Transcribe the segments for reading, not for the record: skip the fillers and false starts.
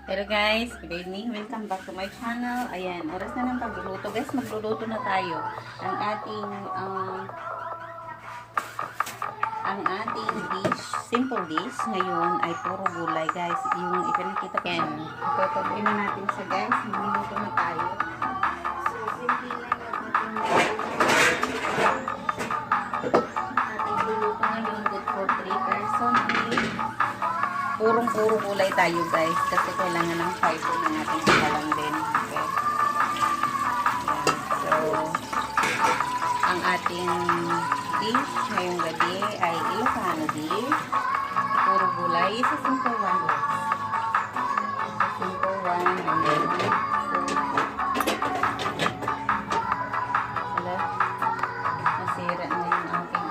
Hello guys, good evening. Welcome back to my channel. Ayan, oras na ng pagluluto. Guys, magluluto na tayo. Ang ating ang ating dish, simple dish ngayon ay puro gulay guys. Yung ipinakita ko. Yan. Itutuloy na natin sa guys. Magluluto na tayo. So, simple lang yung ating luluto ngayon. Good for 3 person. Purong-puro gulay tayo guys kasi kailangan ng fiber ng ating katawan din. Okay. So, ang ating dish ngayong gabi ay Ilocano dish. Puro gulay. Isa simple one. Simple one. And then, wala. Nasira na yung aking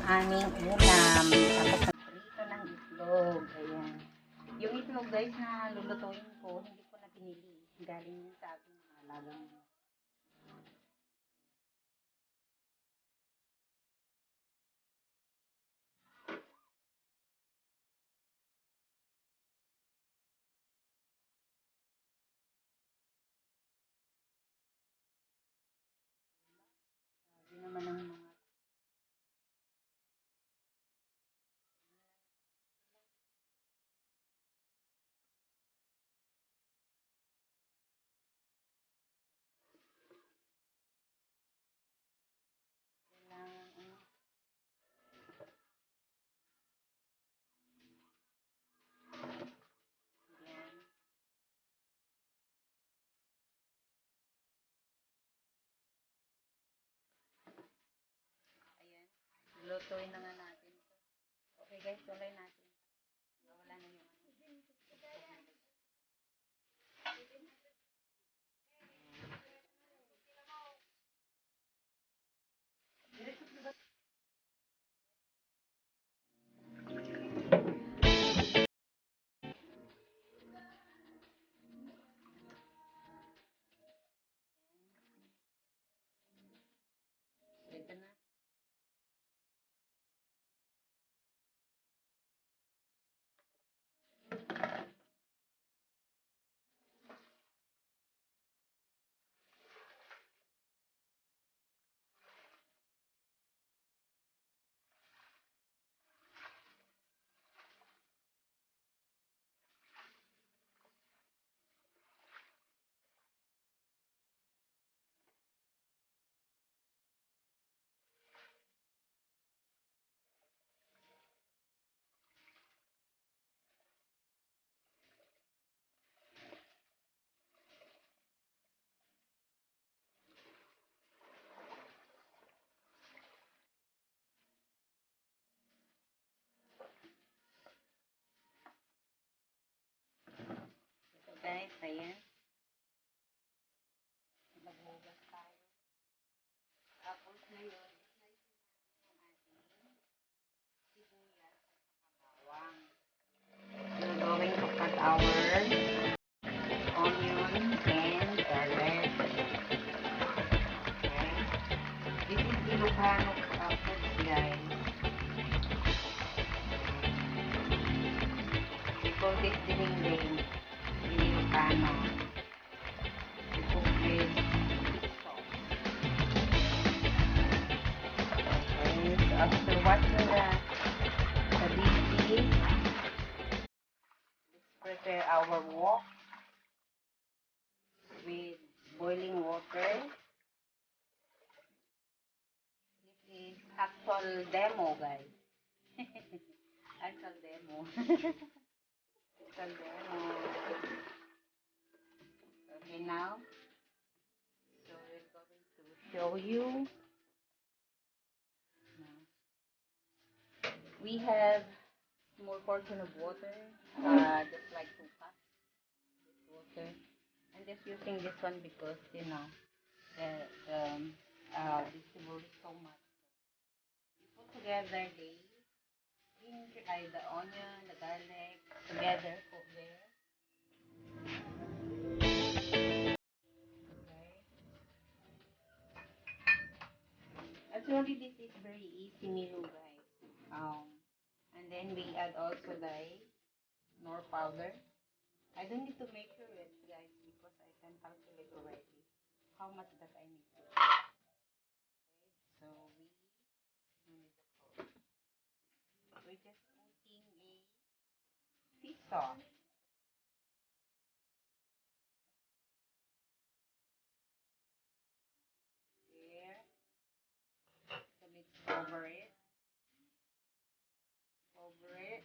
aming ulam. Tapos prito ng itlog. Ayan. Yung itlog guys na lulutuin ko, hindi ko na pinili. Galing yun sa aking mga alagang. Sabi naman ng mga kailangan yan. Ayan. Lulutuin na nga natin. Okay guys, tuloy natin. Wala na yung ito na. Ito guys, ayan. Maghugas tayo. Tapos ngayon, sibuyas at bawang. We're going to cut our our wok with boiling water. This is actual demo, guys. Actual demo. Actual demo. Okay, now, so we're going to show you. We have small portion of water, just like 2 cups this water. I'm just using this one because, you know, vegetable is so much. We put together the ginger, the onion, the garlic, together, put there. Okay. Actually, this is very easy meal, guys. And then we add also the nor powder. I don't need to measure it, guys, because I can calculate already how much that I need to. So we're just putting a fish sauce there. So mix over it, over it.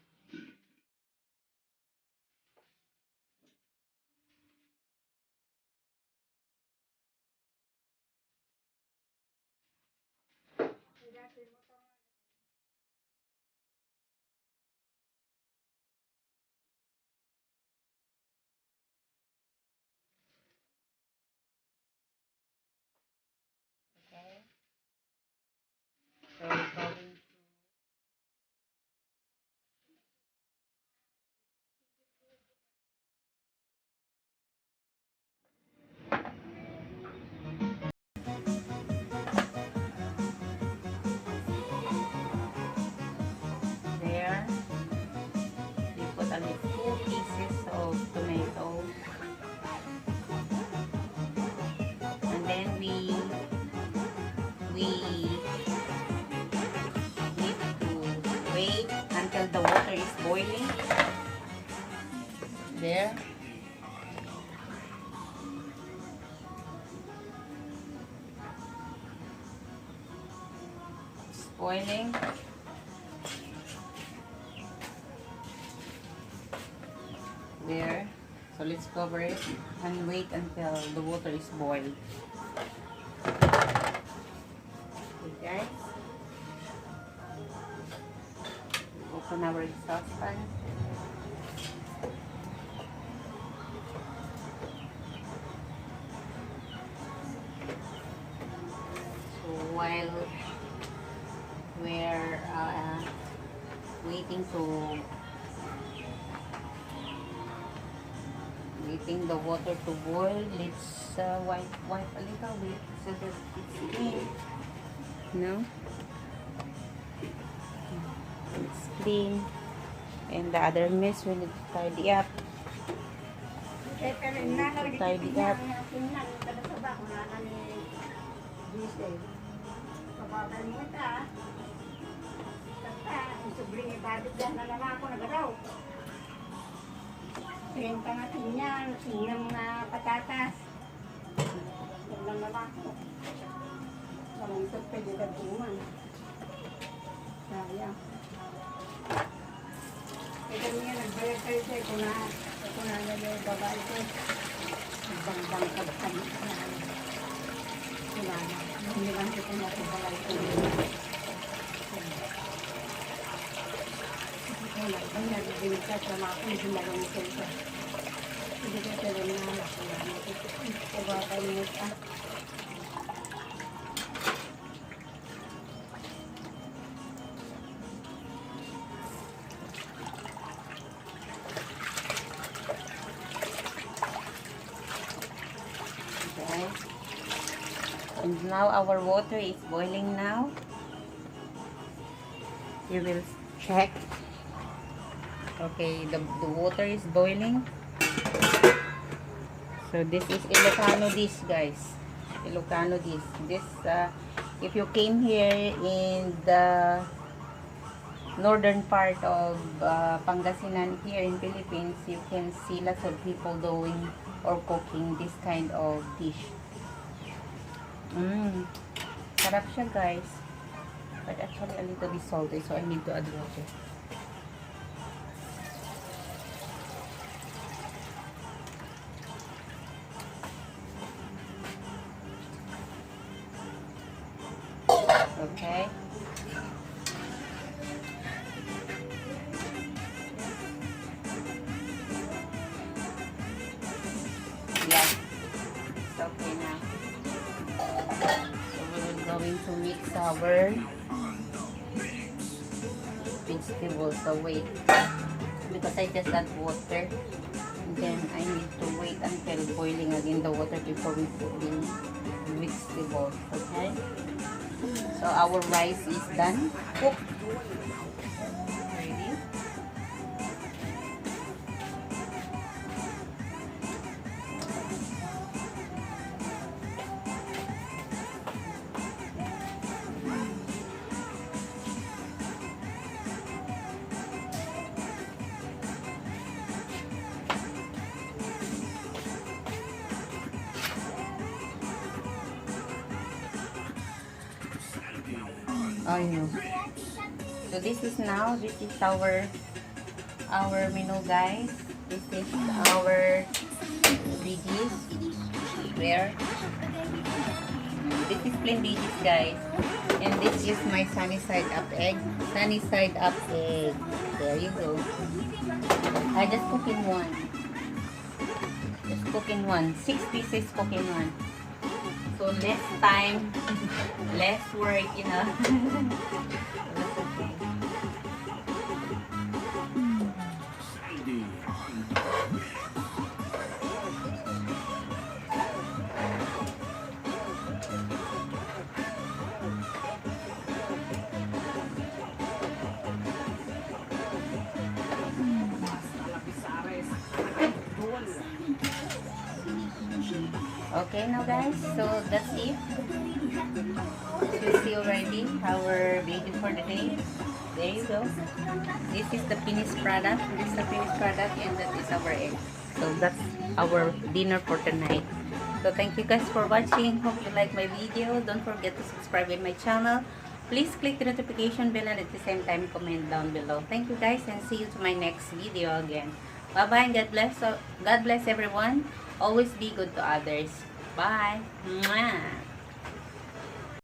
Okay. So we're going there. We put a little pieces of tomato, and then we need to wait until the water is boiling. There. It's boiling. There. So let's cover it and wait until the water is boiled. Okay, guys. Open our saucepan. So while we're waiting the water to boil, let's wipe a little bit so that it's clean. No? It's clean. And the other mess we need to tidy up. Tidy up. Yung pangatin niya, sinang na patatas. Yan lang naman ako. Mamuntot pa yung gagawin. Sayang. Kaya niya, nagbayad kayo siya. Ito na niya yung babae ko. Nagbang-bang kagsamit na. Wala na. Hindi lang ko na ito babae ko. Wala. Ang nagbibinig ka sa mga kung hindi lang ito ito. Hindi ko ito rin na anak. Wala na ito. Ito babae mo ito. And now our water is boiling now. You will check. Okay, the water is boiling. So this is Ilocano dish, guys. Ilocano dish. This if you came here in the northern part of Pangasinan here in Philippines, you can see lots of people doing or cooking this kind of dish. Sarap siya guys. But actually a little bit salty, so I need to add water. Okay. Yeah. It's okay now. So we're going to mix our vegetables. So wait. Because I just add water. And then I need to wait until boiling again the water before we put the vegetables. Okay? So our rice is done. Cooked. Ready? Oh no. So this is our menu guys. This is our veggies. Where? This is plain veggies guys. And this is my sunny side up egg. Sunny side up egg. There you go. I just cook in one. Just cook in one. 6 pieces cook in one. So less time, less work, you know. That's okay. Okay now guys, so that's it. You see already our video for the day. There you go. This is the finished product. This is the finished product and that is our egg. So that's our dinner for tonight. So thank you guys for watching. Hope you like my video. Don't forget to subscribe in my channel. Please click the notification bell and at the same time comment down below. Thank you guys and see you to my next video again. Bye bye and God bless. God bless everyone. Always be good to others. Bye. Mwah.